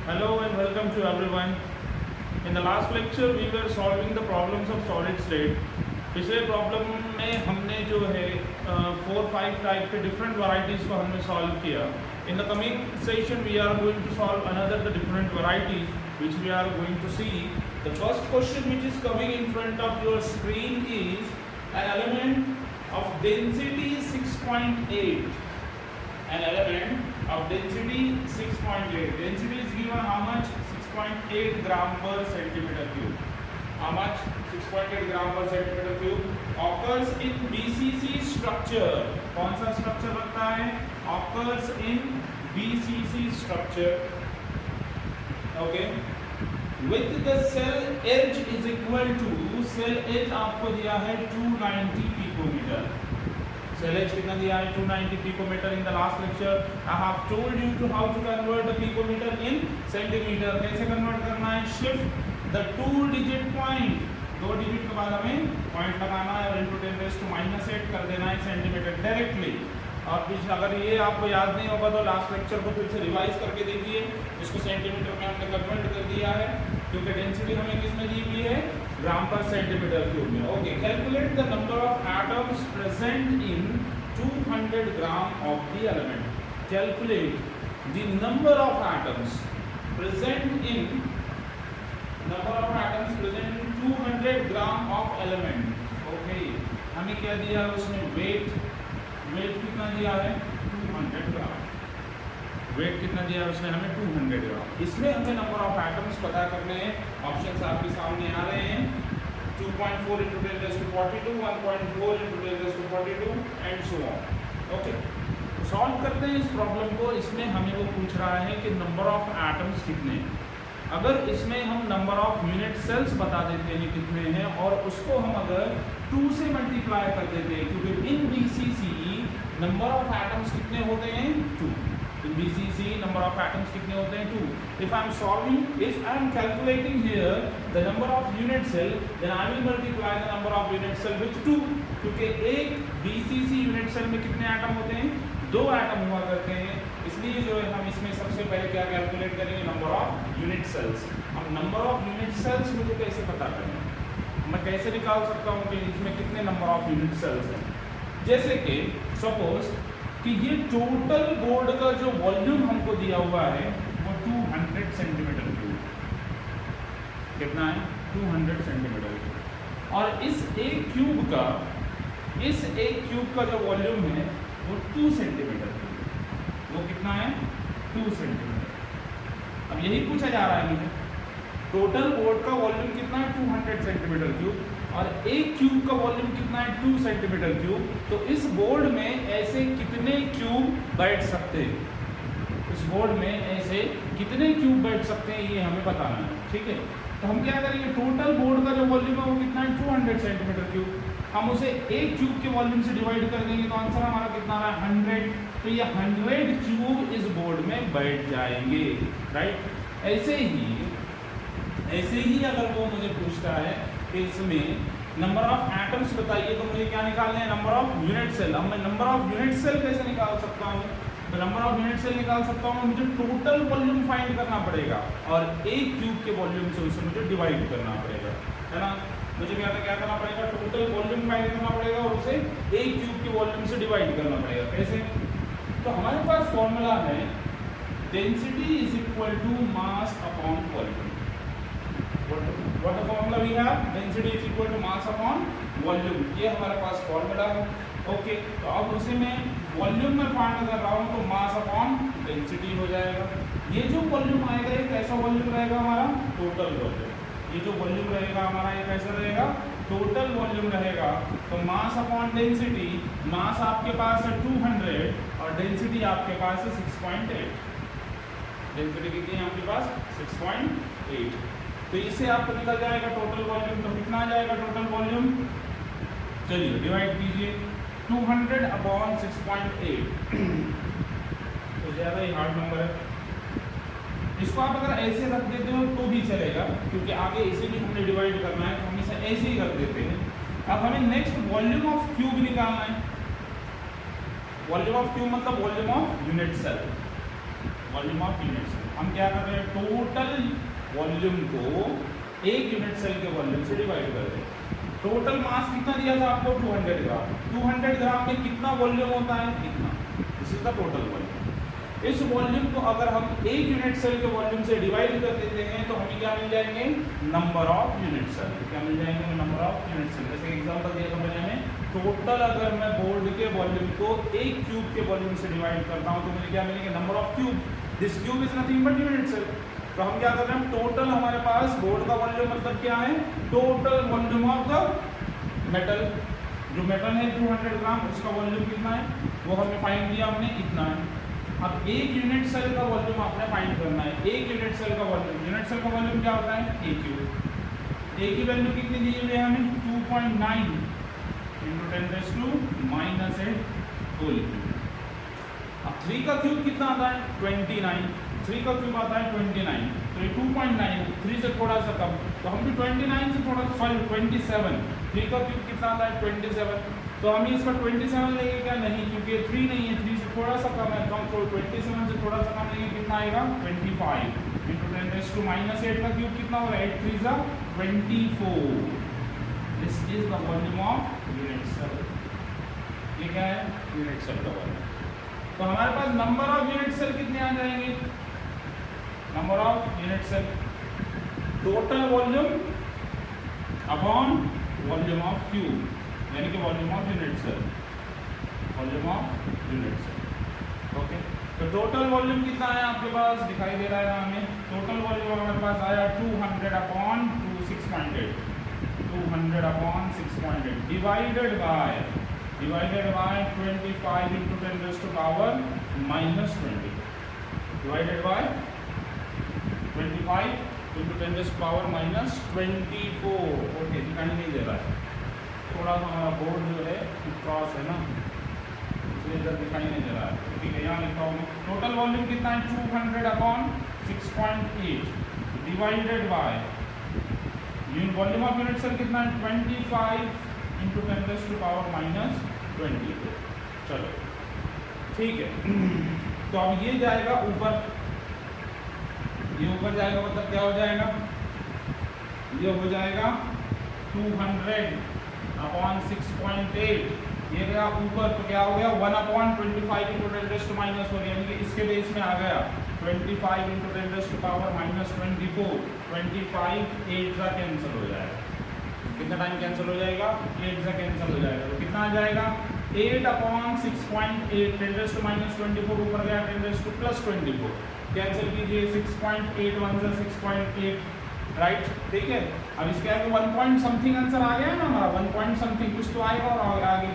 Hello and welcome to everyone. In the last lecture we were solving the problems of solid state. पिछले problem में हमने जो है 4-5 type के different varieties को हमने सॉल्व किया. In the coming session we are going to solve another the different varieties which we are going to see. The first question which is coming in front of your screen is an element of density 6.8. An element of density 6.8. Density is given how much? 6.8 gram per centimeter cube. How much? 6.8 gram per centimeter cube. Occurs in BCC structure. कौन सा structure लगता है? Occurs in BCC structure. Okay. With the cell edge is equal to cell edge आपको दिया है 290 picometer. Cell edge कितना दिया है 290 picometer. In the last lecture I have told you to how to convert the picometer in centimeter. कैसे convert करना है? Shift the 2-digit point. 2 digit के बाद हमें पॉइंट लगाना है और into 10⁻⁸ कर देना है सेंटीमीटर डायरेक्टली. और फिर अगर ये आपको याद नहीं होगा तो लास्ट लेक्चर को फिर से रिवाइज करके देखिए. इसको सेंटीमीटर में हमने कन्वर्ट कर दिया है क्योंकि डेंसिटी हमें किस में दी हुई है? ग्राम पर सेंटीमीटर क्यूब में. Okay. Calculate the number of atoms present in 200 gram of the element. Calculate the number of atoms present in 200 gram of element. Okay. हमें क्या दिया है उसने? वेट कितना दिया है? 200 ग्राम. वेट कितना दिया है उसने हमें? 200 ग्राम. इसमें हमें नंबर ऑफ एटम्स पता करने हैं. ऑप्शंस आपके सामने आ रहे हैं. 2.4 into 10⁻42, 1.4 into 10⁻42 and so on. Okay. Solve करते हैं इस प्रॉब्लम को. इसमें हमें वो पूछ रहा है कि नंबर ऑफ एटम्स कितने. अगर इसमें हम नंबर ऑफ यूनिट सेल्स बता देते हैं कितने हैं और उसको हम अगर 2 से मल्टीप्लाई कर देते हैं क्योंकि in BCC number of atoms कितने होते हैं? 2. In BCC number of atoms कितने होते हैं? 2. If I am calculating here the number of unit cell then I will multiply the number of unit cell with 2 क्योंकि एक BCC यूनिट सेल में कितने एटम होते हैं? 2 एटम हुआ करते हैं. इसलिए जो है हम इसमें सबसे पहले क्या कैलकुलेट करेंगे? Number of unit cells. अब नंबर ऑफ यूनिट सेल्स मुझे कैसे पता करना है? मैं कैसे निकाल सकता हूँ कि इसमें कितने नंबर ऑफ यूनिट सेल्स हैं? जैसे कि सपोज कि ये टोटल बोर्ड का जो वॉल्यूम हमको दिया हुआ है वो 200 सेंटीमीटर क्यूब. कितना है? 200 सेंटीमीटर क्यूब. और इस एक क्यूब का जो वॉल्यूम है वो 2 सेंटीमीटर. वो कितना है? 2 सेंटीमीटर. अब यही पूछा जा रहा है मुझे. टोटल बोर्ड का वॉल्यूम कितना है? 200 सेंटीमीटर क्यूब. और एक क्यूब का वॉल्यूम कितना है? 2 सेंटीमीटर क्यूब. तो इस बोर्ड में ऐसे कितने क्यूब बैठ सकते हैं? इस बोर्ड में ऐसे कितने क्यूब बैठ सकते हैं ये हमें बताना है. ठीक है. तो हम क्या करेंगे? टोटल बोर्ड का जो वॉल्यूम है वो कितना है? 200 सेंटीमीटर क्यूब. हम उसे एक क्यूब के वॉल्यूम से डिवाइड कर देंगे तो आंसर हमारा कितना है? 100. तो ये 100 क्यूब इस बोर्ड में बैठ जाएंगे. राइट. ऐसे ही अगर वो मुझे पूछता है कि इसमें नंबर ऑफ एटम्स बताइए तो मुझे क्या निकालने हैं? Number of unit cell. अब मैं नंबर ऑफ यूनिट सेल कैसे निकाल सकता हूँ? तो नंबर ऑफ यूनिट सेल निकाल सकता हूँ. मुझे टोटल वॉल्यूम फाइंड करना पड़ेगा और एक क्यूब के वॉल्यूम से उसे मुझे डिवाइड करना पड़ेगा. है ना. मुझे क्या करना पड़ेगा? टोटल वॉल्यूम फाइंड करना पड़ेगा और उसे एक क्यूब के वॉल्यूम से डिवाइड करना पड़ेगा. कैसे? तो हमारे पास फॉर्मूला है density is equal to mass upon volume. What the formula we have? Density is equal to mass upon volume. ये हमारे पास फॉर्मूला है. ओके. तो अब उसे मैं वॉल्यूम में फाइंड कर रहा हूँ तो मास अपॉन डेंसिटी हो जाएगा. ये जो वॉल्यूम आएगा ये कैसा वॉल्यूम रहेगा हमारा? Total volume. ये जो वॉल्यूम रहेगा हमारा ये कैसा रहेगा? टोटल वॉल्यूम रहेगा. तो मास अपॉन डेंसिटी. मास आपके पास है 200 और डेंसिटी आपके पास है 6.8. डेंसिटी कितनी है आपके पास? 6.8. तो इससे आपको निकल जाएगा टोटल वॉल्यूम. तो कितना आ जाएगा टोटल वॉल्यूम? चलिए डिवाइड कीजिए. 200 अपॉन 6.8 तो ज़्यादा ही हार्ड नंबर है. इसको आप अगर ऐसे रख देते हो तो भी चलेगा क्योंकि आगे इसे भी हमने डिवाइड करना है तो हम इसे ऐसे ही रख देते हैं. अब हमें नेक्स्ट वॉल्यूम ऑफ क्यूब निकालना है. वॉल्यूम ऑफ क्यूब मतलब volume of unit cell. Volume of unit cell. हम क्या कर रहे हैं, टोटल वॉल्यूम को एक यूनिट सेल के वॉल्यूम से डिवाइड कर रहे हैं। टोटल मास कितना दिया था आपको, 200 ग्राम। 200 ग्राम में कितना वॉल्यूम होता है, इतना। This is the total volume. इस वॉल्यूम को अगर हम एक यूनिट सेल के वॉल्यूम से डिवाइड कर देते हैं तो हमें क्या मिल जाएंगे, नंबर ऑफ यूनिट सेल। क्या मिल जाएंगे, नंबर ऑफ यूनिट सेल। जैसे एग्जांपल दिया था मैंने, टोटल अगर मैं बोर्ड के वॉल्यूम को एक क्यूब के वॉल्यूम से डिवाइड करता हूं तो मुझे क्या मिलेंगे, number of cube. This cube is nothing but unit cell. तो हम क्या कर रहे हैं, टोटल हमारे पास बोर्ड का वॉल्यूम मतलब क्या है, total volume of the metal. जो मेटल है 200 ग्राम, उसका वॉल्यूम कितना है वो हमने फाइंड किया, हमने इतना है। अब एक यूनिट सेल का वॉल्यूम आपने फाइंड करना है। एक यूनिट सेल का वॉल्यूम, यूनिट सेल का वॉल्यूम क्या होता है, ए क्यूब। ए की वैल्यू कितनी दी हुई है हमें, 2.9 इंटू 10⁻⁻8 होल क्यूब। अब 3 का क्यूब कितना आता है, 29। 3 का क्यूब आता है 29, तो ये 2.9, 3 से थोड़ा सा कम, तो हम भी 29 से थोड़ा सा 27। 3 का क्यूब कितना आता है, 27। तो हम इसका 27 लेंगे क्या, नहीं, क्योंकि 3 नहीं है, 3 से थोड़ा सा कम है, तो हम 27 से थोड़ा सा कम लेंगे, कितना आएगा, 25 इंटू 10⁻⁸ का क्यूब कितना होगा, 8 3 जा 24। This is the volume of unit cell. ये क्या है, यूनिट सेल का वॉल्यूम। तो हमारे पास नंबर ऑफ यूनिट सेल कितने आ जाएंगे, number of unit cell, total volume upon volume of cube, यानी कि volume of unit cell, volume of unit cell. Okay, तो टोटल वॉल्यूम कितना है आपके पास, दिखाई दे रहा है हमें। टोटल वॉल्यूम हमारे पास आया 200/6.8, 200/6.8 divided bye 25 into 10⁻⁻20, divided by 25 into 10⁻⁻24। Okay, दिखाई नहीं दे रहा है, थोड़ा सा हमारा बोर्ड जो है क्रॉस है ना, इसलिए इधर दिखाई नहीं दे रहा है। ठीक है, यहाँ लिखा हूँ। टोटल वॉल्यूम कितना है, 200/6.8 divided by volume of unit cell कितना है, 25 इंटू 10⁻⁻24। चलो ठीक है, तो अब ये जाएगा ऊपर, ये ऊपर जाएगा, मतलब क्या हो जाएगा, ये हो जाएगा 200/6.8, ये गया ऊपर, तो क्या हो गया, 1/25 इंटू 10⁻⁻, यानी कि इसके बेस में आ गया 25 इंटू 10⁻⁻24। 25 8 का कैंसिल हो जाएगा, कितना टाइम कैंसिल हो जाएगा, 8 का कैंसिल हो जाएगा, तो कितना आ जाएगा, 8/6.8 10⁻24 ऊपर गया 10⁻+24, कैंसिल कीजिए, 6.8 1 से 6.8, राइट। ठीक है, अब इसके आगे 1 पॉइंट समथिंग आंसर आ गया है ना हमारा, 1 पॉइंट समथिंग कुछ तो आएगा, और आगे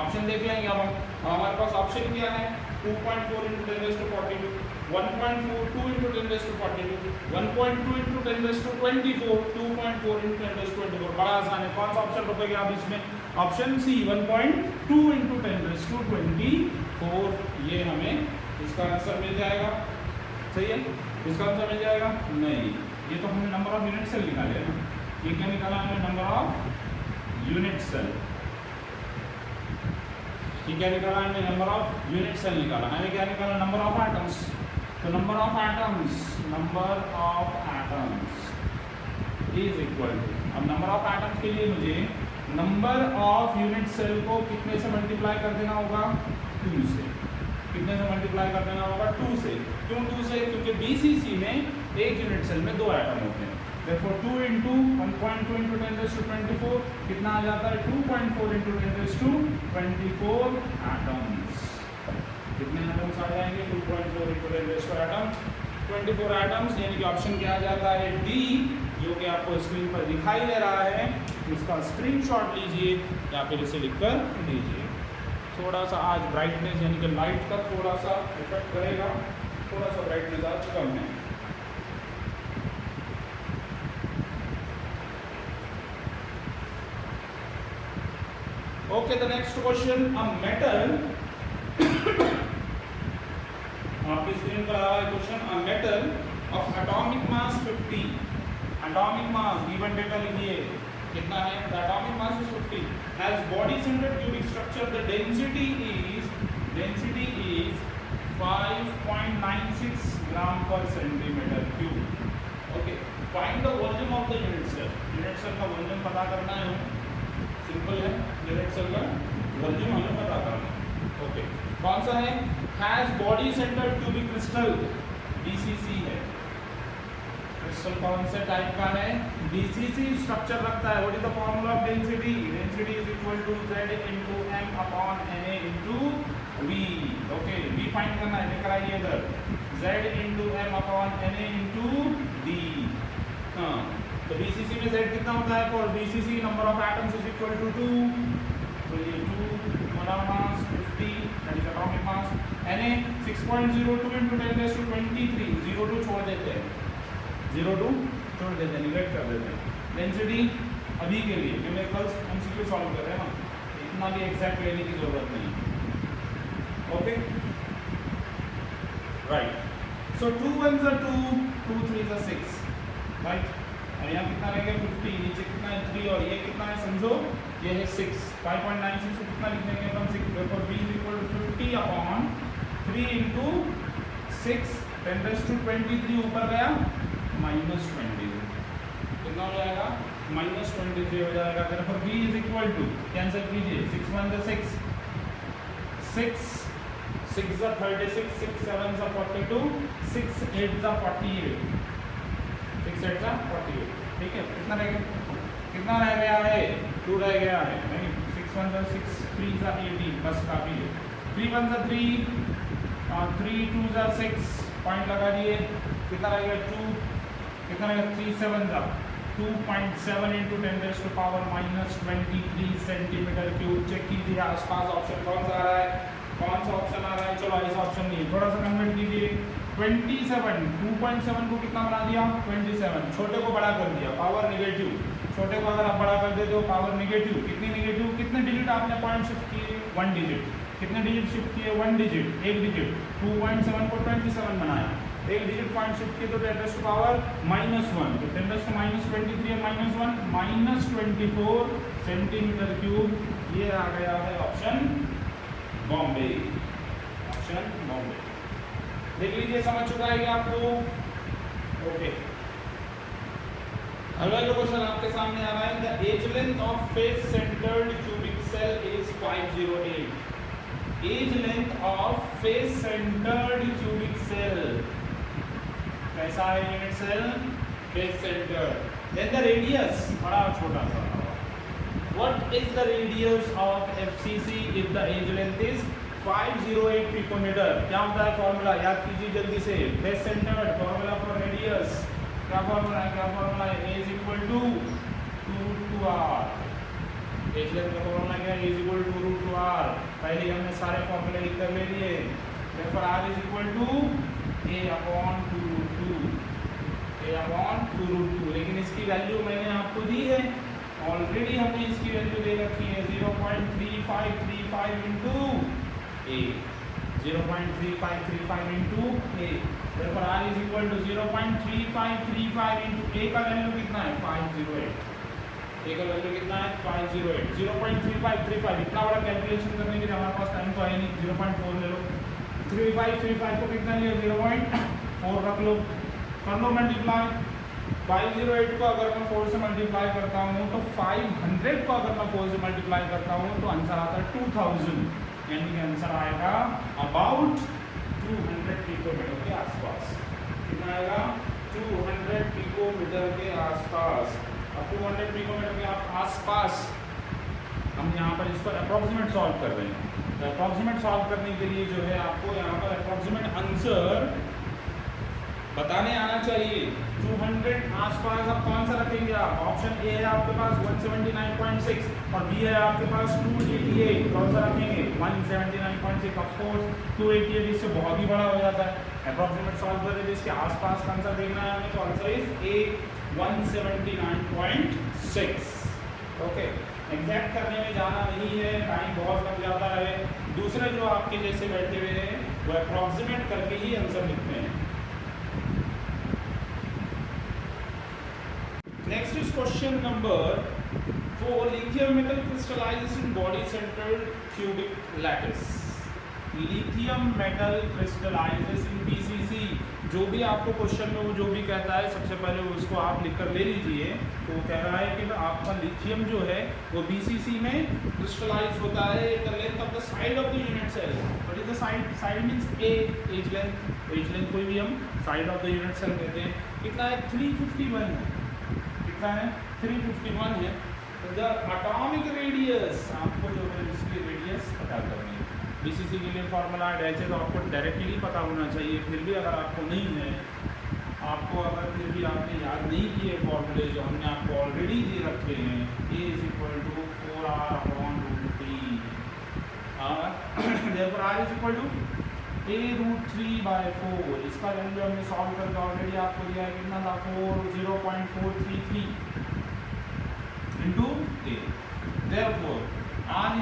ऑप्शन देख लेंगे। अब हमारे पास ऑप्शन क्या है, 2.4 इंटू 10⁻42, 1.42 इंटू 10⁻42, 1.2 इंटू 10⁻24, 2.4 इंटू 10⁻24। बड़ा आसान है, कौन सा ऑप्शन रुकेगा आप इसमें, ऑप्शन सी 1.2 इंटू 10⁻24, ये हमें इसका आंसर मिल जाएगा। सही है, इसका आंसर मिल जाएगा, नहीं, ये तो हमने नंबर ऑफ यूनिट सेल निकाले हैं, ये क्या निकाला हमने, नंबर ऑफ यूनिट सेल। ये क्या निकाला हमने, नंबर ऑफ यूनिट सेल निकाला। हमें क्या निकाला, नंबर ऑफ एटम्स। तो number of atoms is equal to, अब नंबर ऑफ एटम्स के लिए मुझे नंबर ऑफ यूनिट सेल को कितने से मल्टीप्लाई कर देना होगा, 2 से। कितने से मल्टीप्लाई कर देना होगा, 2 से। क्यों 2 से, क्योंकि BCC में एक यूनिट सेल में 2 एटम होते हैं। Therefore 2 इंटू 1.2 इंटू 10⁻24 कितना आ जाता है, 2.4 इंटू 10⁻24 एटम्स। कितने एटम्स आ जाएंगे, 2.4 इंटू 10⁻24 एटम्स, यानी कि ऑप्शन क्या आ जाता है, डी, जो कि आपको स्क्रीन पर दिखाई दे रहा है। इसका स्क्रीनशॉट लीजिए या फिर इसे लिखकर लीजिए। थोड़ा सा आज ब्राइटनेस यानी कि लाइट का थोड़ा सा इफेक्ट करेगा, थोड़ा सा ब्राइटनेस आज कम है। Okay, the next question, a metal आपकी स्क्रीन पर आ रहा है question, a metal of atomic mass 50, atomic mass given data लिखिए कितना है, the atomic mass is 50, has body centered cubic structure, the density is 5.96 gram पर centimetre cube. Okay, find the volume of the unit cell. Unit cell का volume पता करना है. Simple है, unit cell का वॉल्यूम हमें पता करना है. ओके, कौन सा है? Has body centred cubic crystal, BCC है. क्रिस्टल कौन से टाइप का है? बीसीसी स्ट्रक्चर रखता है. What is the formula of density? Density is equal to Z into m upon Na into V. Okay, V find करना है, लेकर आइए इधर. Z into m upon Na into D. हाँ, तो बीसीसी में Z कितना होता है? For BCC number of atoms is equal to 2. तो ये 2 molar mass 50, that is atomic mass. Na 6.02 into 10⁻23. 0 2 छोड़ देते हैं, 0 2 छोड़ देते हैं, निगेट कर देते हैं. डेंसिटी अभी के लिए न्यूमेरिकल्स एमसीक्यू सॉल्व कर रहे हैं ना, इतना भी एग्जैक्ट लेने की जरूरत नहीं. Okay, right. So 2 1s are 2, 2 3s are 6, right. और यहाँ कितना रहेगा? 50. नीचे कितना है? 3. और ये कितना है? समझो ये है 6. 5.96 को कितना लिख देंगे अपन? 6. therefore b is equal to 50 upon 3 into 6 10⁻23 ऊपर गया -23. कितना हो जाएगा? -23 हो जाएगा. therefore b is equal to, cancel कीजिए, 6 1s are 6, 6 6s are 36, 6 7s are 42, 6 8s are 48, 6 8s are 48. ठीक है, कितना रह गया? कितना रह गया है? 2 रह गया है. नहीं, 6 1s are 6, 3s are 18, बस काफी है. 3 1s are 3, 3 2s are 6, point लगा दिए. कितना रह गया? 2. कितना रहेगा? 3 7s are 2.7 into 10⁻⁻23 centimetre cube. Check कीजिए आसपास ऑप्शन कौन सा आ रहा है, कौन सा ऑप्शन आ रहा है. चलो ऐसा ऑप्शन नहीं, थोड़ा सा कन्वर्ट कीजिए. 27, 2.7 को कितना बना दिया? 27. छोटे को बड़ा कर दिया, पावर निगेटिव. छोटे को अगर आप बड़ा कर देते हो, पावर निगेटिव. कितनी निगेटिव? कितने डिजिट आपने पॉइंट शिफ्ट किए? 1 डिजिट. कितने डिजिट शिफ्ट किए? 1 डिजिट, 1 डिजिट. 2.7 को 27 बनाया, 1 डिजिट पॉइंट शिफ्ट किए तो 10 पावर -1. तो 10⁻23 -1 -24 सेंटीमीटर क्यूब. ये आ गया है ऑप्शन बॉम्बे. ऑप्शन बॉम्बे. देख लीजिए, समझ चुका है क्या आपको? ओके, अगला जो क्वेश्चन आपके सामने आ रहा है, the edge length of face centred cubic cell is 508. Edge length of face centred cubic cell. कैसा है unit cell? Face centred. Then the radius, बड़ा छोटा सा. What is the radius of FCC if the edge length is 508 picometre? क्या होता है formula? याद कीजिए जल्दी से. Face centred formula for radius, क्या फॉर्मूला है? क्या फॉर्मूला है? a is equal to 2√r. As length का फॉर्मूला क्या है? a is equal to √2r. पहले हमने सारे फॉर्मूले लिख कर ले लिए. therefore r is equal to a upon 2√2. a upon 2√2. लेकिन इसकी वैल्यू मैंने आपको दी है ऑलरेडी. हमने इसकी वैल्यू दे रखी है 0.3535 into a. 0.3535 into a. therefore r is equal to 0.3535 into a का वैल्यू कितना है? 508. a का वैल्यू कितना है? 508. 0.3535. इतना बड़ा कैलकुलेशन करने के लिए हमारे पास टाइम तो है नहीं. 0.4 ले लो. 3535 को कितना लिया? 0.4 रख लो, कर लो मल्टीप्लाई. 508 को अगर मैं 4 से मल्टीप्लाई करता हूँ तो 500 को अगर मैं 4 से मल्टीप्लाई करता हूँ तो आंसर आता है 2000. यानी कि आंसर आएगा अबाउट 200 पिकोमीटर के आसपास. कितना आएगा? 200 पिकोमीटर के आसपास. अब 200 पिकोमीटर के आसपास हम यहाँ पर इसको अप्रॉक्सीमेट सॉल्व कर रहे हैं. तो अप्रॉक्सीमेट सॉल्व करने के लिए जो है आपको यहाँ पर अप्रॉक्सीमेट आंसर बताने आना चाहिए. 200 आसपास आप कौन सा रखेंगे? आप ऑप्शन ए है आपके पास 179.6 और बी है आपके पास 288. कौन सा रखेंगे? 179.6. ऑफ कोर्स 288 इससे बहुत ही बड़ा हो जाता है. अप्रॉक्सीमेट सॉल्व कर रहे थे, इसके आसपास का आंसर देखना है हमें, तो answer is A 179.6. Okay, exact करने में जाना नहीं है, टाइम बहुत लग जाता है. दूसरे जो आपके जैसे बैठे हुए हैं वो अप्रॉक्सीमेट करके ही आंसर लिखते हैं. Next is question number 4. Lithium metal crystallizes in body centered cubic lattice. Lithium metal crystallises in BCC. जो भी आपको क्वेश्चन में वो जो भी कहता है सबसे पहले उसको आप लिख कर ले लीजिए। तो वो कह रहा है कि आपका लिथियम जो है वो बीसीसी में क्रिस्टलाइज होता है at the length of the side of the unit cell. What is the side? Side means edge length. Edge length कोई भी हम side of the unit cell कहते हैं। कितना है? 351 है। कितना है? 351 है। तो द एटॉमिक रेडियस, आपको जो है इसकी रेडियस पता करनी है। बीसीसी के लिए फॉर्मूला ऐसे तो आपको डायरेक्टली पता होना चाहिए, फिर भी अगर आपको नहीं है, आपको अगर फिर भी आपने याद नहीं किए फॉर्मूले जो हमने आपको ऑलरेडी दे रखे हैं, A = 4r/√t, therefore r = a√3/4। इसका वैल्यू हमने सॉल्व करके ऑलरेडी आपको दिया है, कितना था? 0.433 into a। therefore r =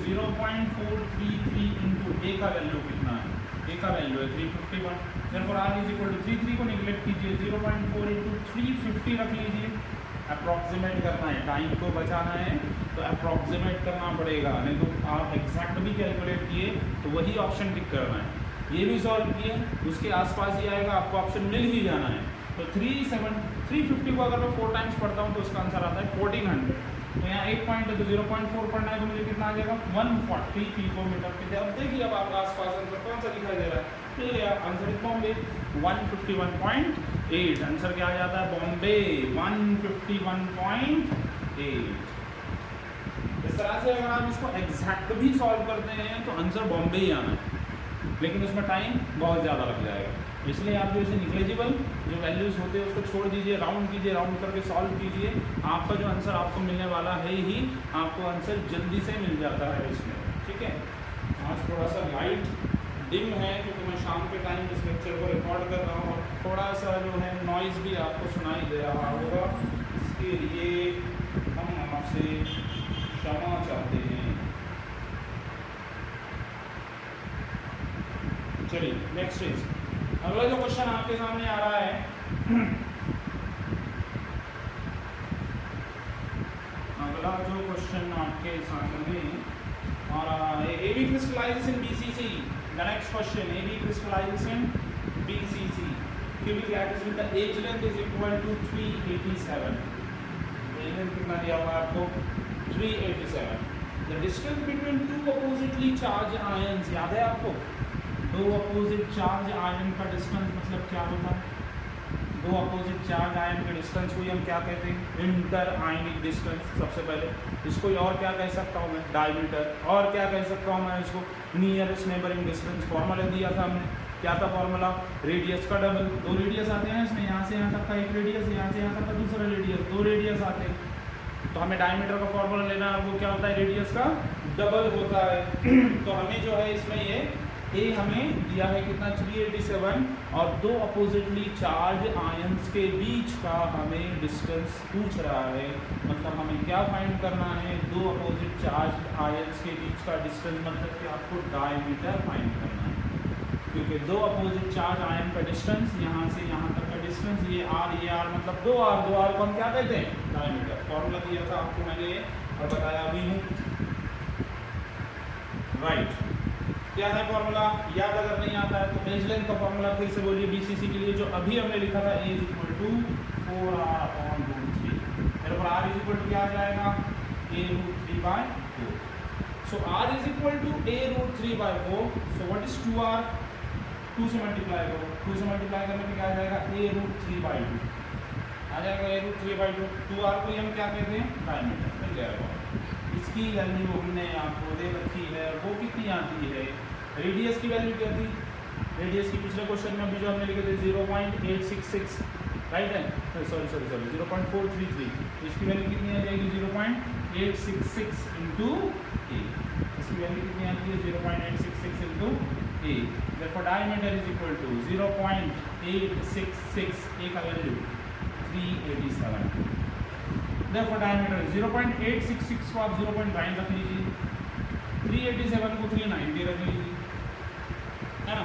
0.433 into a का वैल्यू कितना है? a का वैल्यू है 351। therefore r = 33 को निगलेक्ट कीजिए, 0.4 into 350 रख लीजिए। अप्रॉक्सीमेट करना है, टाइम को बचाना है तो अप्रॉक्सीमेट करना पड़ेगा, नहीं तो आप एग्जैक्ट भी कैलकुलेट किए तो वही ऑप्शन टिक करना है। ये भी सॉल्व किए, उसके आसपास ही आएगा, आपको ऑप्शन मिल ही जाना है। तो 350 को अगर मैं 4 टाइम्स पढ़ता हूँ तो उसका आंसर आता है 1400। तो यहाँ 8 पॉइंट है तो 0.4 पढ़ना है तो मुझे कितना आ जाएगा? 140 पिकोमीटर के। अब देखिए अब आपका आसपास आंसर कौन सा दिखाई दे रहा है? मिल गया, आंसर इज बॉम्बे 151.8। आंसर क्या आ जाता है? बॉम्बे 151.8। इस तरह से अगर आप इसको एग्जैक्ट भी सॉल्व करते हैं तो आंसर बॉम्बे ही आना है, लेकिन उसमें टाइम बहुत ज़्यादा लग जाएगा। इसलिए आप जो इसे निग्लेजिबल जो वैल्यूज़ होते हैं उसको छोड़ दीजिए, राउंड कीजिए, राउंड करके सॉल्व कीजिए। आपका जो आंसर आपको मिलने वाला है ही, आपको आंसर जल्दी से मिल जाता है इसमें। ठीक है, आज थोड़ा सा लाइट डिम है क्योंकि मैं शाम के टाइम इस लेक्चर को रिकॉर्ड कर रहा हूँ और थोड़ा सा जो है नॉइज़ भी आपको सुनाई दे रहा होगा, इसके लिए हम आपसे क्षमा चाहते हैं। चलिए नेक्स्ट इज अगला जो क्वेश्चन आपके सामने आ रहा है, अगला जो क्वेश्चन आपके सामने आ रहा है, AB crystallizes in BCC। The next question, AB crystallizes in BCC। Cubic lattice with the edge length is equal to 387। edge length कितना दिया हुआ है आपको? 387। The distance between two oppositely charged ions, याद है आपको? दो अपोजिट चार्ज आयन का डिस्टेंस मतलब क्या होता है? दो अपोजिट चार्ज आयन के डिस्टेंस को हम क्या कहते हैं? इंटर आयनिक डिस्टेंस। सबसे पहले इसको और क्या कह सकता हूँ मैं? डायमीटर। और क्या कह सकता हूँ मैं इसको? Nearest neighbouring distance. फॉर्मूला दिया था हमने, क्या था फॉर्मूला? रेडियस का डबल। दो रेडियस आते हैं इसमें, यहाँ से यहाँ तक का एक रेडियस, यहाँ से यहाँ तक का दूसरा रेडियस, दो रेडियस आते हैं। तो हमें डायमीटर का फॉर्मूला लेना है, वो क्या होता है? रेडियस का डबल होता है। तो हमें जो है इसमें ये ए हमें दिया है कितना? 387 और दो अपोजिटली चार्ज आयंस के बीच का हमें डिस्टेंस पूछ रहा है। मतलब हमें क्या फाइंड करना है? दो अपोजिट चार्ज आयंस के बीच का डिस्टेंस, मतलब कि आपको डायमीटर फाइंड करना है, क्योंकि दो अपोजिट चार्ज आयन का डिस्टेंस यहाँ से यहाँ तक का डिस्टेंस, ये आर मतलब 2r। 2r को हम क्या कहते हैं? डायमीटर। फॉर्मूला दिया था आपको मैंने और बताया भी हूँ, राइट। क्या है फॉर्मूला? याद अगर नहीं आता है तो एज लेंथ का फॉर्मूला फिर से बोलिए बीसीसी के लिए, जो अभी हमने लिखा था, A = 4r/√3। फिर r = क्या आ जाएगा? a√3/4। So r = a√3/4। So what is 2r? 2 से मल्टीप्लाई करो, 2 से मल्टीप्लाई करने में क्या आ जाएगा? a√3/2 आ जाएगा। a√3/2। 2r को हम क्या कहते हैं? डायमीटर। मिल जाएगा। इसकी वैल्यू हमने आपको दे रखी है, वो कितनी आती है? रेडियस की वैल्यू क्या थी? रेडियस की पिछले क्वेश्चन में अभी जो हमने लिखे थे 0.866, राइट है? सॉरी 0.433। इसकी वैल्यू कितनी आ जाएगी? 0.866 इंटू ए। इसकी वैल्यू कितनी आती है? 0.866 इंटू ए। देखो डायमीटर = 0.866, ए का वैल्यू 387। देखो डायमीटर 0.866 को आप 0.9 रख लीजिए, 387 को 390 रख लीजिए, है ना?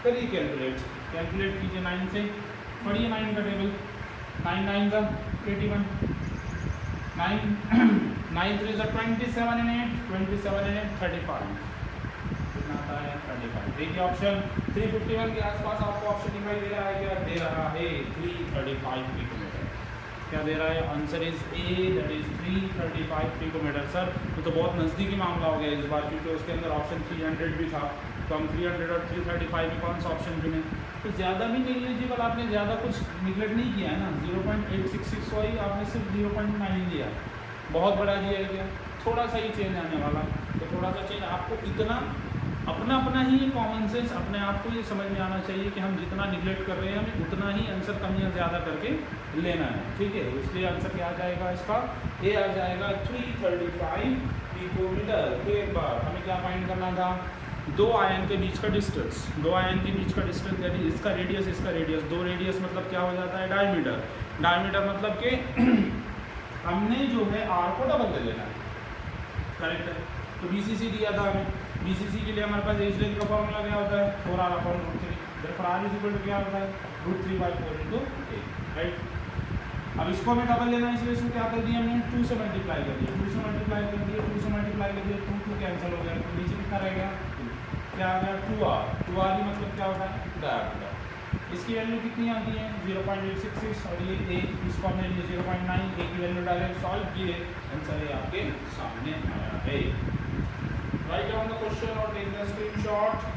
करिए कैलकुलेट कीजिए 9 से, पढ़िए 9 का टेबल। 9 9 का 81, 9 3 27 and 8 35, आता है 35। देखिए ऑप्शन 351 के आसपास आपको ऑप्शन दिखाई दे रहा है, क्या दे रहा है 335 पिकोमीटर। क्या दे रहा है? Answer is A, that is 335 picometre. Sir तो बहुत नज़दीकी मामला हो गया इस बार, क्योंकि उसके अंदर ऑप्शन 300 भी था, तो हम 300 और 335 में कौन सा ऑप्शन चुने? तो ज़्यादा भी नेग्लिजिबल, आपने ज़्यादा कुछ निगलेक्ट नहीं किया है ना। 0.866 सॉरी आपने सिर्फ 0.9 दिया, बहुत बड़ा दिया है क्या? थोड़ा सा ही चेंज आने वाला, तो थोड़ा सा चेंज आपको इतना अपना अपना ही कॉमन सेंस अपने आप को ये समझ में आना चाहिए कि हम जितना निगलेक्ट कर रहे हैं हमें उतना ही आंसर कम या ज़्यादा करके लेना है, ठीक है। इसलिए आंसर क्या आ जाएगा इसका? ए आ जाएगा 335 पिकोमीटर। तो एक बार हमें क्या फाइंड करना था? दो आयन के बीच का डिस्टेंस, दो आयन के बीच का डिस्टेंस यानी इसका रेडियस इसका रेडियस, दो रेडियस मतलब क्या हो जाता है? डायमीटर। डायमीटर मतलब कि हमने जो है आर को डबल ले लेना है, करेक्ट है। तो बीसीसी दिया था हमें, बीसीसी के लिए हमारे पास एज लेंथ का फॉर्मूला क्या होता है? 4r/√3। Therefore r is equal to क्या होता है? √3/4 × a, राइट। अब इसको हमें डबल लेना है, इसलिए इसको क्या कर दिया हमने? 2 से मल्टीप्लाई कर दिया, 2 से मल्टीप्लाई कर दिया, 2 से मल्टीप्लाई कर दिया, 2 कैंसिल हो गया, तो नीचे कितना रह गया? 2। क्या आ गया? 2r। 2r ही मतलब क्या होता है? डायमीटर। इसकी वैल्यू कितनी आती है? 0.866 और ये a, इसको हमने 0.9, a की वैल्यू डायरेक्ट सॉल्व किए, आंसर ये आपके सामने आया है। राइट डाउन द क्वेश्चन और take the screenshot.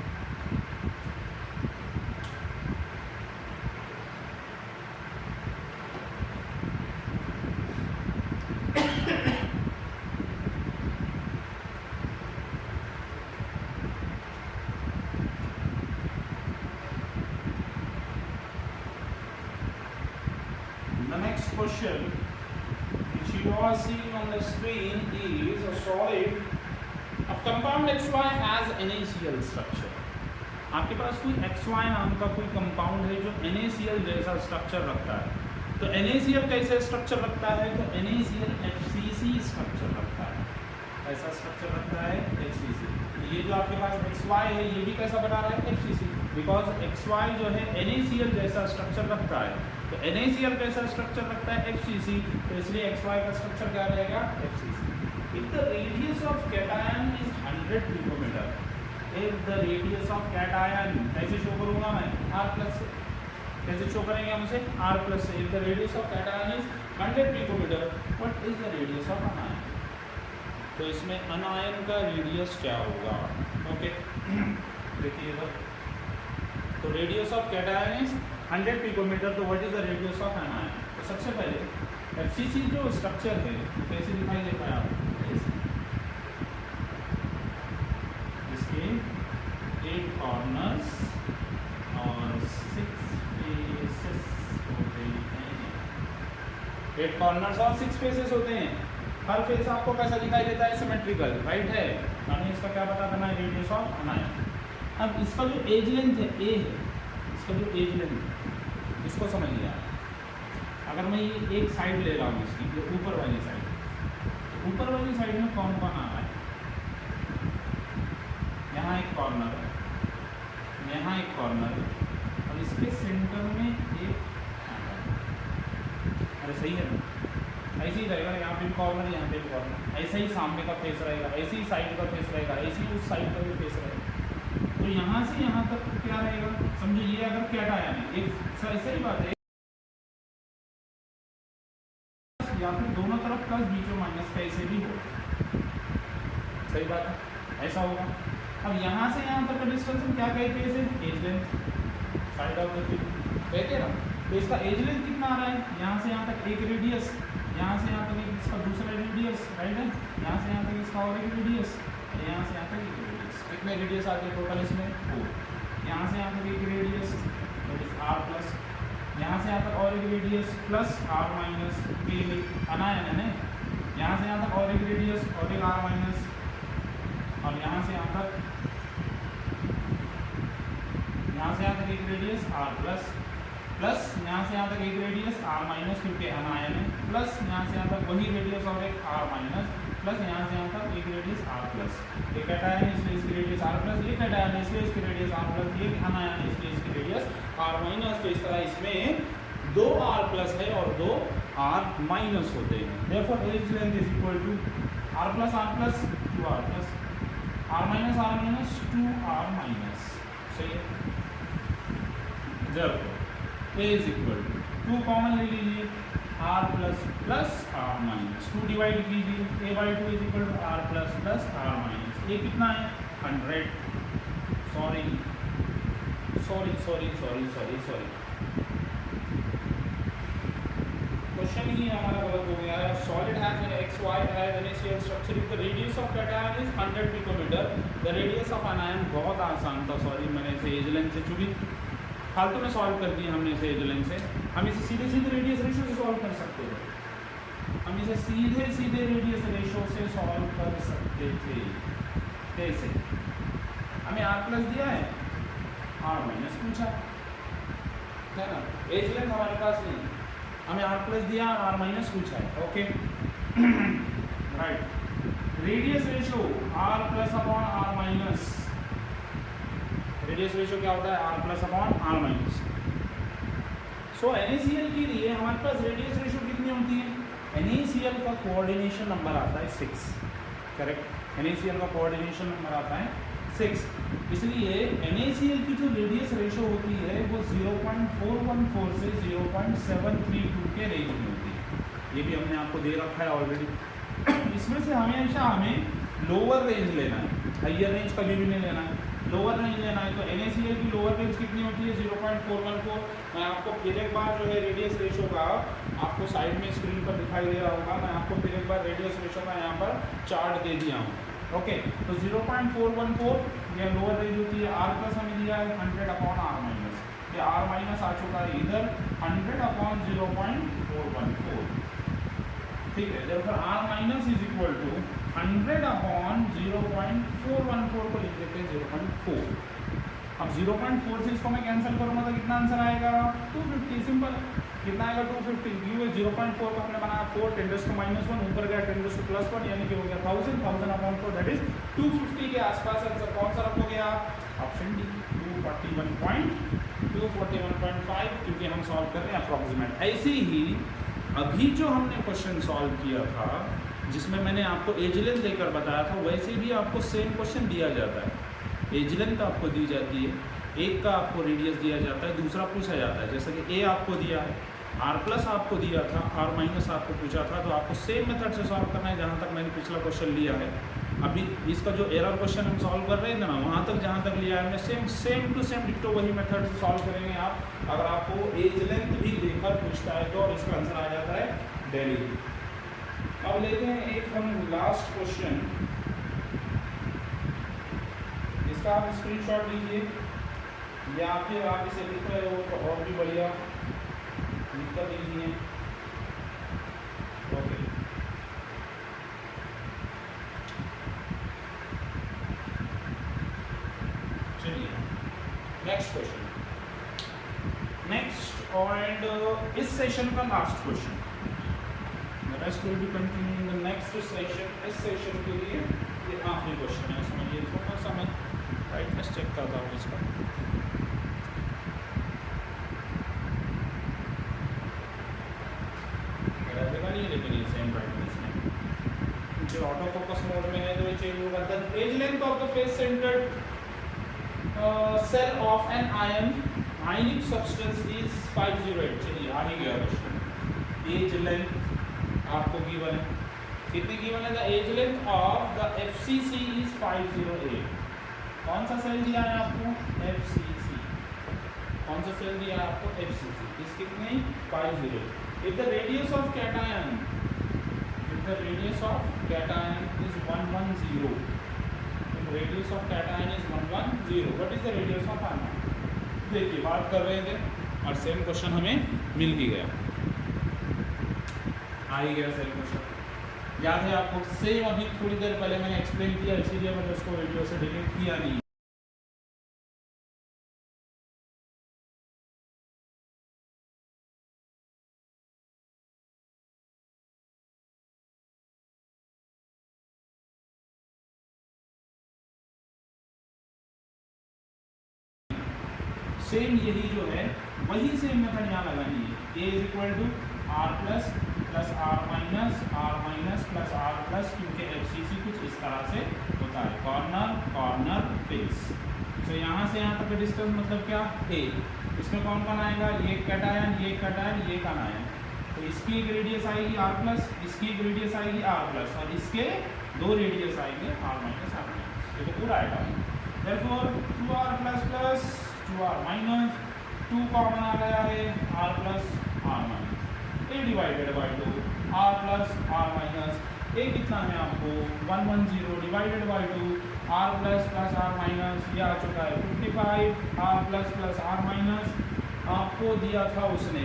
Question which you are seeing on the screen is a solid of compound XY has NaCl structure। आपके पास कोई XY नाम का कोई कंपाउंड है जो NaCl जैसा स्ट्रक्चर रखता है। तो NaCl कैसे स्ट्रक्चर रखता है? तो NaCl FCC स्ट्रक्चर रखता है। ऐसा स्ट्रक्चर रखता है FCC। ये जो आपके पास XY है ये भी कैसा बना रहा है? FCC, बिकॉज XY जो है NaCl जैसा स्ट्रक्चर रखता है। तो NaCl कैसा स्ट्रक्चर रखता है? FCC, तो इसलिए XY का स्ट्रक्चर क्या रहेगा? FCC। If the radius of cation is 100 picometre, if the radius of cation कैसे शो करूंगा मैं? R+ से। कैसे शो करेंगे हम उसे? R+ से। If the radius of cation is 100 picometre, what is the radius of anion? तो इसमें अनायन का रेडियस क्या होगा? ओके देखिए इधर, तो radius of cation is 100 picometre, तो what is the radius of anion? तो सबसे पहले एफसीसी जो स्ट्रक्चर है कैसे दिखाई देता है आपको? इसके 8 कॉर्नर्स और 6 फेसेस होते हैं। 8 कॉर्नर्स और 6 फेसेस होते हैं। हर फेस आपको कैसा दिखाई देता है? सिमेट्रिकल, राइट है। हमें इसका क्या पता करना है? Radius of anion. अब इसका जो एज लेंथ है ए है, इसका जो एज लेंथ है इसको समझ लिया। अगर मैं ये एक साइड ले रहा हूँ इसकी, जो ऊपर वाली साइड, तो ऊपर वाली साइड में कौन कौन आ रहा है? यहाँ एक कॉर्नर है, यहाँ एक कॉर्नर है और इसके सेंटर में एक, अरे सही है ना? ऐसे ही रहेगा, यहाँ पे भी कॉर्नर, यहाँ पे भी कॉर्नर, ऐसे ही सामने का फेस रहेगा, ऐसे ही साइड का फेस रहेगा, ऐसे ही उस साइड का भी फेस रहेगा। तो यहाँ से यहाँ तक क्या रहेगा? समझो ये अगर कैटायन है, एक ऐसा ही बात है, या फिर दोनों तरफ प्लस बीच में माइनस का ऐसे भी हो, सही बात है, ऐसा होगा। अब यहाँ से यहाँ तक का डिस्टेंस हम क्या कहते हैं? इसे edge length, side of the कहते हैं ना। तो इसका एज लेंथ कितना आ रहा है? यहाँ से यहाँ तक एक रेडियस, यहाँ से यहाँ तक एक इसका दूसरा रेडियस, राइट है। यहाँ से यहाँ तक इसका और एक रेडियस, यहाँ से यहाँ तक एक रेडियस। कितने रेडियस आते हैं टोटल इसमें? 4। यहाँ से यहाँ तक एक रेडियस दैट इज R+, यहाँ से यहाँ तक और एक रेडियस प्लस R- के अनायन है ना। यहाँ से यहाँ तक और एक रेडियस और एक R-, और यहाँ से यहाँ तक एक रेडियस R+, प्लस यहाँ से यहाँ तक एक रेडियस R- क्योंकि अनायन है, प्लस यहाँ से यहाँ तक वही रेडियस और एक R-, प्लस यहाँ से यहाँ तक एक रेडियस R+। एक कैटायन है इसलिए इसकी रेडियस R+, एक कैटायन है इसलिए इसकी रेडियस R+, एक अनायन है इसलिए इसकी रेडियस R-। तो इस तरह इसमें 2 R+ है और 2 R- होते हैं। Therefore edge length is equal to R+, 2R+। r minus 2r minus, सही है। जब a is equal to 2 common ले लीजिए, r plus plus r minus 2 divide कीजिए, a by 2 is equal to r plus plus r minus, a कितना है 100, sorry sorry sorry sorry sorry sorry, question ही हमारा गलत हो गया है। Solid has an X Y has an ACL structure if the radius of cation is 100 picometre, the radius of anion, बहुत आसान था, सॉरी मैंने इसे एज लेंथ से चूंकि फालतू में सॉल्व कर दिया हमने इसे एज लेंथ से, हम इसे सीधे सीधे रेडियस रेशियो से सॉल्व कर सकते थे, हम इसे सीधे सीधे रेडियस रेशियो से सॉल्व कर सकते थे। कैसे? हमें r प्लस दिया है, r माइनस पूछा है ना, एज लेंथ हमारे पास नहीं, हमें r प्लस दिया, r माइनस पूछा है, okay right. Radius ratio r plus upon r minus, radius ratio क्या होता है r plus upon r minus. So NaCl के लिए हमारे पास रेडियस रेशियो कितनी होती है, NaCl का कोऑर्डिनेशन नंबर आता है 6, करेक्ट, NaCl का कोऑर्डिनेशन नंबर आता है 6, इसलिए NaCl की जो रेडियस रेशियो होती है वो 0.414 से 0.732 के रेंज में होती है, ये भी हमने आपको दे रखा है ऑलरेडी। इसमें से हमेशा हमें लोअर रेंज लेना है, हाइयर रेंज कभी भी नहीं लेना है, लोअर रेंज लेना है। तो NaCl की लोअर रेंज कितनी होती है 0.414, मैं आपको फिर एक बार जो है रेडियस रेशियो का आपको साइड में स्क्रीन पर दिखाई दे रहा होगा, मैं आपको फिर एक बार रेडियस रेशियो का यहाँ पर चार्ट दे दिया हूँ, ओके। तो 0.414 यह लोअर रेंज होती है, r प्लस हमें दिया है 100 अपॉन r माइनस, ये r माइनस आ चुका है इधर 100 अपॉन 0.414, ठीक है। जब फिर r minus is equal to 100 upon 0.414 को लिख देते हैं 0.4, अब 0.4 से इसको मैं कैंसिल करूँगा तो कितना आंसर आएगा 250, सिंपल, कितना आएगा 250, क्योंकि 0.4 को हमने बनाया 4 10 को -1 ऊपर गया 10 को +1 यानी कि हो गया 1000, 1000 अपॉन 4 दैट इज 250 के आसपास आंसर कौन सा रखोगे आप, ऑप्शन डी 241.5, क्योंकि हम सॉल्व कर रहे हैं अप्रॉक्सीमेट। ऐसे ही अभी जो हमने क्वेश्चन सॉल्व किया था जिसमें मैंने आपको एज लेंथ देकर बताया था, वैसे भी आपको सेम क्वेश्चन दिया जाता है, एज लेंथ आपको दी जाती है, एक का आपको रेडियस दिया जाता है, दूसरा पूछा जाता है, जैसे कि ए आपको दिया है, r प्लस आपको दिया था, r माइनस आपको पूछा था, तो आपको सेम मेथड से सॉल्व करना है जहाँ तक मैंने पिछला क्वेश्चन लिया है। अभी इसका जो एरर क्वेश्चन हम सॉल्व कर रहे थे ना, वहाँ तक जहाँ तक लिया है हमने सेम टू सेम डिक्टो वही मेथड से सॉल्व करेंगे आप। अगर आपको एज लेंथ भी देकर पूछता है तो और इसका आंसर आ जाता है दिल्ली। अब लेते हैं एक हम लास्ट क्वेश्चन, इसका आप स्क्रीनशॉट लीजिए या फिर आप इसे लिख रहे हो तो और भी बढ़िया लिख कर लीजिए, ओके। चलिए नेक्स्ट क्वेश्चन, नेक्स्ट एंड इस सेशन का last question, rest will be continue in the next session. इस सेशन के लिए ये आखिरी क्वेश्चन है, इसमें ये थोड़ा सा मैं ब्राइटनेस चेक करता हूँ इसका, रहेगा नहीं लेकिन ये सेम ब्राइटनेस में, जो ऑटो फोकस मोड में है तो ये चेंज होगा। The edge length of the face centred cell of an ionic substance is 508। चलिए आ ही गया क्वेश्चन, एज लेंथ आपको गिवन है, कितनी गिवन है, the edge length of the FCC is 508। कौन सा सेल दिया है आपको, FCC, कौन सा सेल दिया है आपको, FCC, इस कितनी 508। If the radius of cation, if the radius of cation is 110, if the radius of cation is 110, what is the radius of anion? देखिए बात कर रहे थे और सेम क्वेश्चन हमें मिल ही गया, आ ही गया सेम क्वेश्चन। याद है आपको, सेम अभी थोड़ी देर पहले मैंने एक्सप्लेन किया, इसीलिए मैंने उसको वीडियो से डिलीट किया नहीं। सेम यही जो है वही सेम मेथड यहाँ लगानी है, a is equal to R plus R minus plus R plus, क्योंकि एफसीसी कुछ इस तरह से होता है, कॉर्नर फेस। तो यहाँ से यहाँ तक का डिस्टेंस मतलब क्या, ए। इसमें कौन कौन आएगा, ये कैटायन, ये कैटायन, ये कनायन। तो इसकी एक रेडियस आएगी आर प्लस, इसकी एक रेडियस आएगी आर प्लस, और इसके दो रेडियस आएंगे आर माइनस आर माइनस। ये तो पूरा आएगा। Therefore 2r plus plus 2r minus, 2 common आ गया है, r plus r minus, a divided by 2 r plus r minus. a कितना है आपको 110 divided by 2 r plus r minus, ये आ चुका है 55, r प्लस r माइनस आपको दिया था उसने,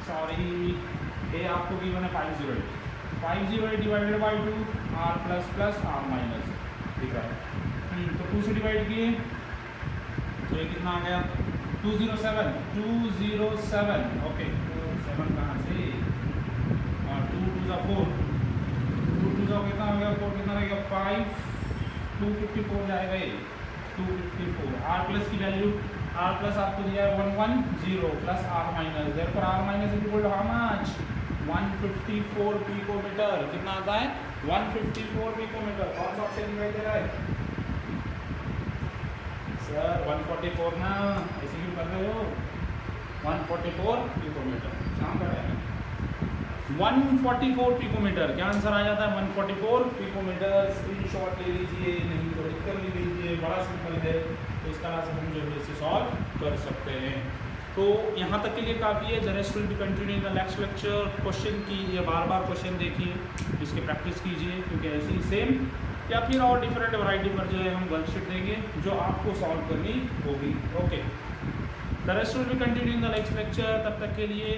सॉरी a आपको गिवन है 508 divided by 2 r plus r minus, ठीक है। तो 2 से डिवाइड किए तो ये कितना आ गया 207, ओके। 7 कहाँ से, और 2 2 जा 4, 2 2 जा कितना हो गया, 4 कितना रहेगा 5, 254 जाएगा ये, 254। r प्लस की वैल्यू, r प्लस आपको दिया है 110 plus r minus, therefore r minus is equal to how much 154 picometre. कितना आता है 154 पिकोमीटर। कौन सा ऑप्शन दिखाई दे रहा है सर, 144 ना, ऐसे क्यों कर रहे हो, 144 पिकोमीटर। कहाँ पर है 144 पिकोमीटर, क्या आंसर आ जाता है 144 पिकोमीटर। स्क्रीनशॉट ले लीजिए, नहीं तो लिख कर ले लीजिए, बड़ा सिंपल है। तो इस तरह से हम जो है इसे सॉल्व कर सकते हैं। तो यहाँ तक के लिए काफ़ी है। The rest will be continue in the next lecture. Question की ये बार क्वेश्चन देखिए, इसकी प्रैक्टिस कीजिए, क्योंकि ऐसे ही सेम या फिर और डिफरेंट वैरायटी पर जो है हम वर्कशीट देंगे जो आपको सॉल्व करनी होगी। Okay, the rest will be continue in the next lecture. तब तक के लिए